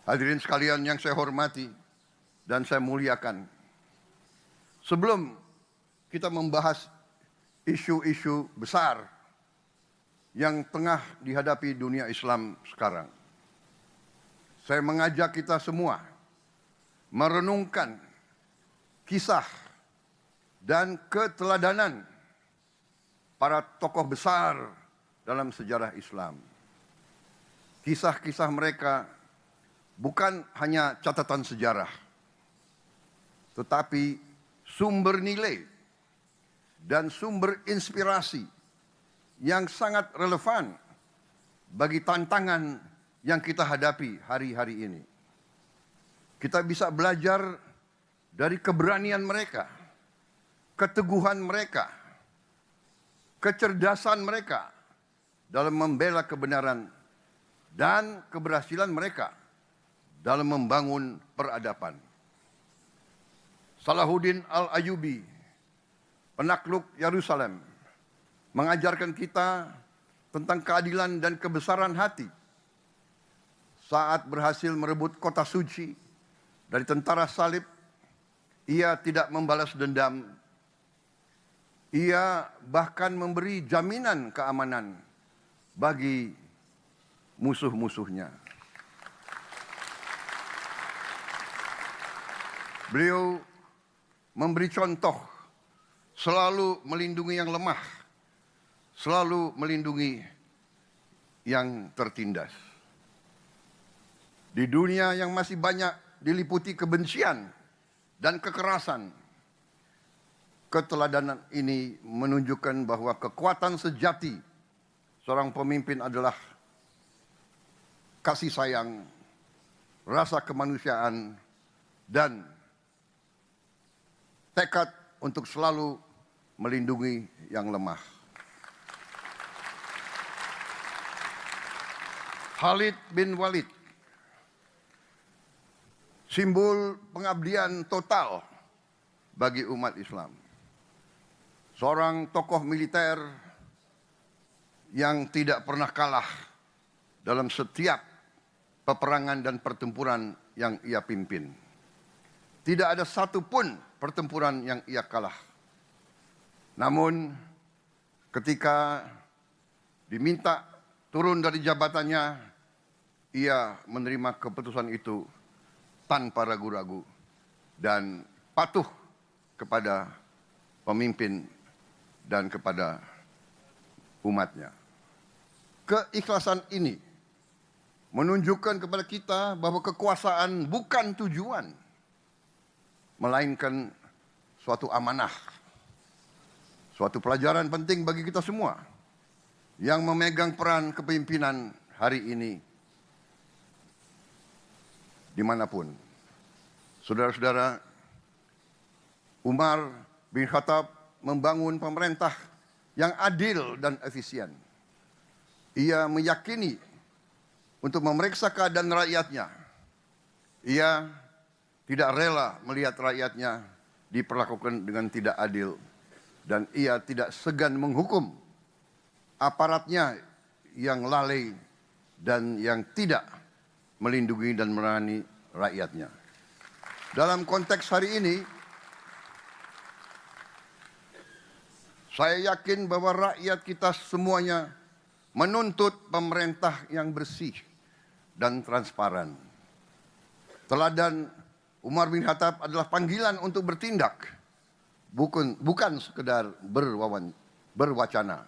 Hadirin sekalian yang saya hormati dan saya muliakan. Sebelum kita membahas isu-isu besar yang tengah dihadapi dunia Islam sekarang, saya mengajak kita semua merenungkan kisah dan keteladanan para tokoh besar dalam sejarah Islam. Kisah-kisah mereka bukan hanya catatan sejarah, tetapi sumber nilai dan sumber inspirasi yang sangat relevan bagi tantangan yang kita hadapi hari-hari ini. Kita bisa belajar dari keberanian mereka, keteguhan mereka, kecerdasan mereka dalam membela kebenaran, dan keberhasilan mereka dalam membangun peradaban. Salahuddin Al-Ayyubi, penakluk Yerusalem, mengajarkan kita tentang keadilan dan kebesaran hati saat berhasil merebut kota suci dari tentara salib. Ia tidak membalas dendam. Ia bahkan memberi jaminan keamanan bagi musuh-musuhnya. Beliau memberi contoh selalu melindungi yang lemah, selalu melindungi yang tertindas. Di dunia yang masih banyak diliputi kebencian dan kekerasan, keteladanan ini menunjukkan bahwa kekuatan sejati seorang pemimpin adalah kasih sayang, rasa kemanusiaan, dan tekad untuk selalu melindungi yang lemah. Khalid bin Walid, simbol pengabdian total bagi umat Islam. Seorang tokoh militer yang tidak pernah kalah dalam setiap peperangan dan pertempuran yang ia pimpin. Tidak ada satupun pertempuran yang ia kalah. Namun ketika diminta turun dari jabatannya, ia menerima keputusan itu tanpa ragu-ragu dan patuh kepada pemimpin dan kepada umatnya. Keikhlasan ini menunjukkan kepada kita bahwa kekuasaan bukan tujuan, melainkan suatu amanah, suatu pelajaran penting bagi kita semua yang memegang peran kepemimpinan hari ini dimanapun. Saudara-saudara, Umar bin Khattab membangun pemerintah yang adil dan efisien. Ia meyakini untuk memeriksa keadaan rakyatnya. Ia tidak rela melihat rakyatnya diperlakukan dengan tidak adil, dan ia tidak segan menghukum aparatnya yang lalai dan yang tidak melindungi dan melayani rakyatnya. Dalam konteks hari ini, saya yakin bahwa rakyat kita semuanya menuntut pemerintah yang bersih dan transparan. Teladan Umar bin Khattab adalah panggilan untuk bertindak, bukan sekedar berwacana.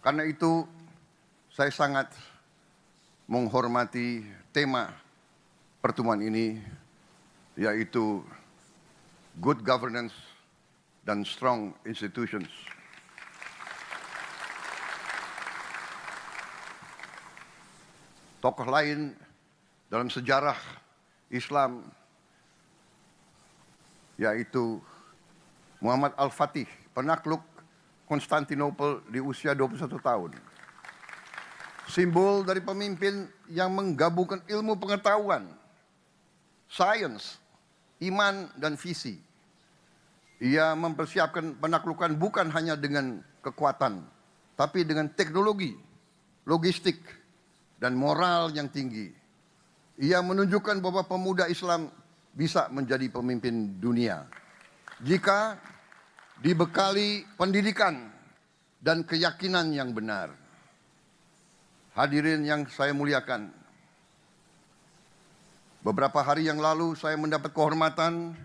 Karena itu saya sangat menghormati tema pertemuan ini, yaitu good governance dan strong institutions. Tokoh lain dalam sejarah Islam yaitu Muhammad Al-Fatih, penakluk Konstantinopel di usia 21 tahun. Simbol dari pemimpin yang menggabungkan ilmu pengetahuan, sains, iman, dan visi. Ia mempersiapkan penaklukan bukan hanya dengan kekuatan, tapi dengan teknologi, logistik, dan moral yang tinggi. Ia menunjukkan bahwa pemuda Islam bisa menjadi pemimpin dunia jika dibekali pendidikan dan keyakinan yang benar. Hadirin yang saya muliakan, beberapa hari yang lalu saya mendapat kehormatan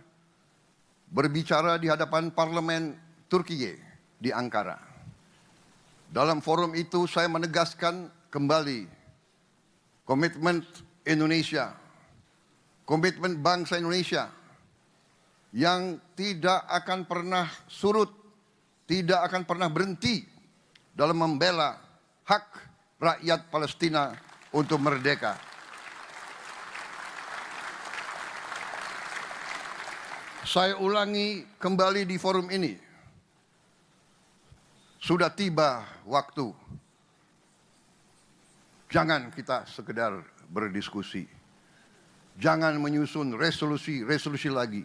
berbicara di hadapan parlemen Turkiye di Ankara. Dalam forum itu saya menegaskan kembali komitmen Indonesia, komitmen bangsa Indonesia yang tidak akan pernah surut, tidak akan pernah berhenti dalam membela hak rakyat Palestina untuk merdeka. Saya ulangi kembali di forum ini, sudah tiba waktu. Jangan kita sekedar berdiskusi, jangan menyusun resolusi lagi.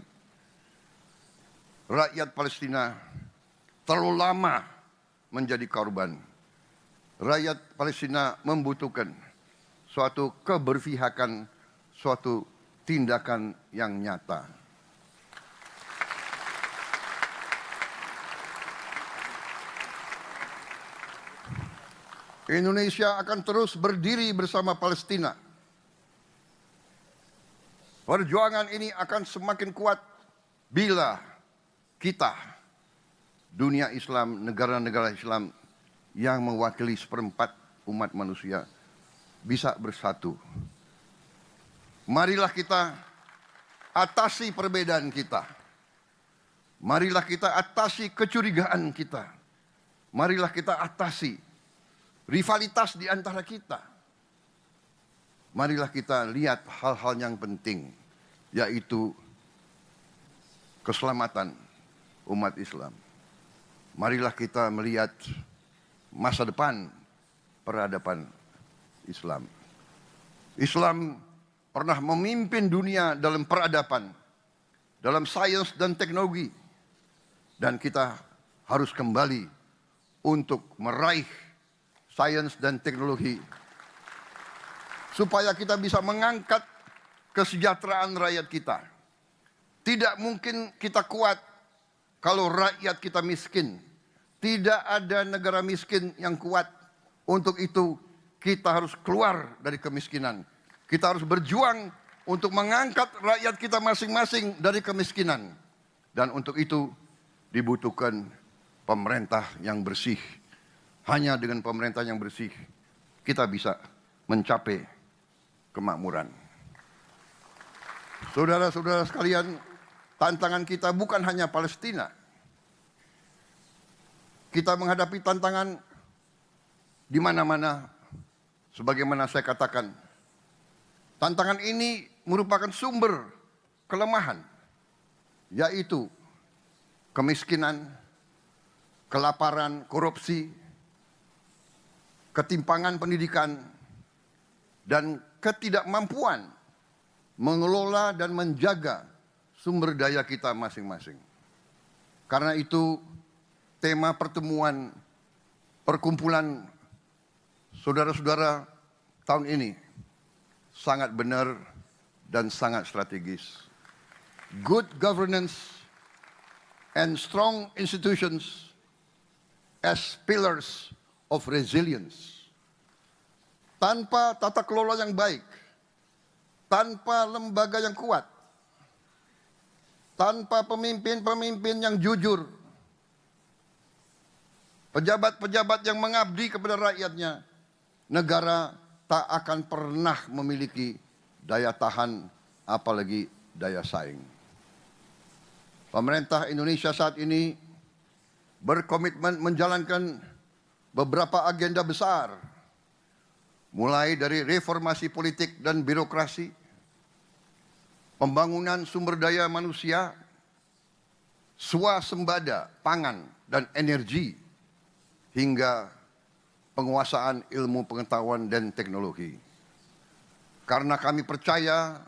Rakyat Palestina terlalu lama menjadi korban. Rakyat Palestina membutuhkan suatu keberpihakan, suatu tindakan yang nyata. Indonesia akan terus berdiri bersama Palestina. Perjuangan ini akan semakin kuat bila kita, dunia Islam, negara-negara Islam yang mewakili seperempat umat manusia, bisa bersatu. Marilah kita atasi perbedaan kita. Marilah kita atasi kecurigaan kita. Marilah kita atasi rivalitas di antara kita. Marilah kita lihat hal-hal yang penting, yaitu keselamatan umat Islam. Marilah kita melihat masa depan peradaban Islam. Islam pernah memimpin dunia dalam peradaban, dalam sains dan teknologi. Dan kita harus kembali untuk meraih sains dan teknologi supaya kita bisa mengangkat kesejahteraan rakyat kita. Tidak mungkin kita kuat kalau rakyat kita miskin. Tidak ada negara miskin yang kuat. Untuk itu kita harus keluar dari kemiskinan. Kita harus berjuang untuk mengangkat rakyat kita masing-masing dari kemiskinan. Dan untuk itu dibutuhkan pemerintah yang bersih. Hanya dengan pemerintah yang bersih kita bisa mencapai kemakmuran. Saudara-saudara sekalian, tantangan kita bukan hanya Palestina. Kita menghadapi tantangan di mana-mana, sebagaimana saya katakan. Tantangan ini merupakan sumber kelemahan, yaitu kemiskinan, kelaparan, korupsi, ketimpangan pendidikan, dan ketidakmampuan mengelola dan menjaga sumber daya kita masing-masing. Karena itu tema pertemuan perkumpulan saudara-saudara tahun ini sangat benar dan sangat strategis. Good governance and strong institutions as pillars of resilience. Tanpa tata kelola yang baik, tanpa lembaga yang kuat, tanpa pemimpin-pemimpin yang jujur, pejabat-pejabat yang mengabdi kepada rakyatnya, negara tak akan pernah memiliki daya tahan, apalagi daya saing. Pemerintah Indonesia saat ini berkomitmen menjalankan beberapa agenda besar, mulai dari reformasi politik dan birokrasi, pembangunan sumber daya manusia, swasembada pangan dan energi, hingga penguasaan ilmu pengetahuan dan teknologi. Karena kami percaya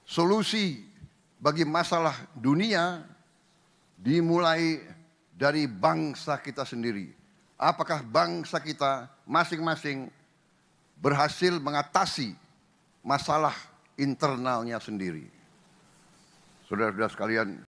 solusi bagi masalah dunia dimulai dari bangsa kita sendiri. Apakah bangsa kita masing-masing berhasil mengatasi masalah internalnya sendiri. Saudara-saudara sekalian,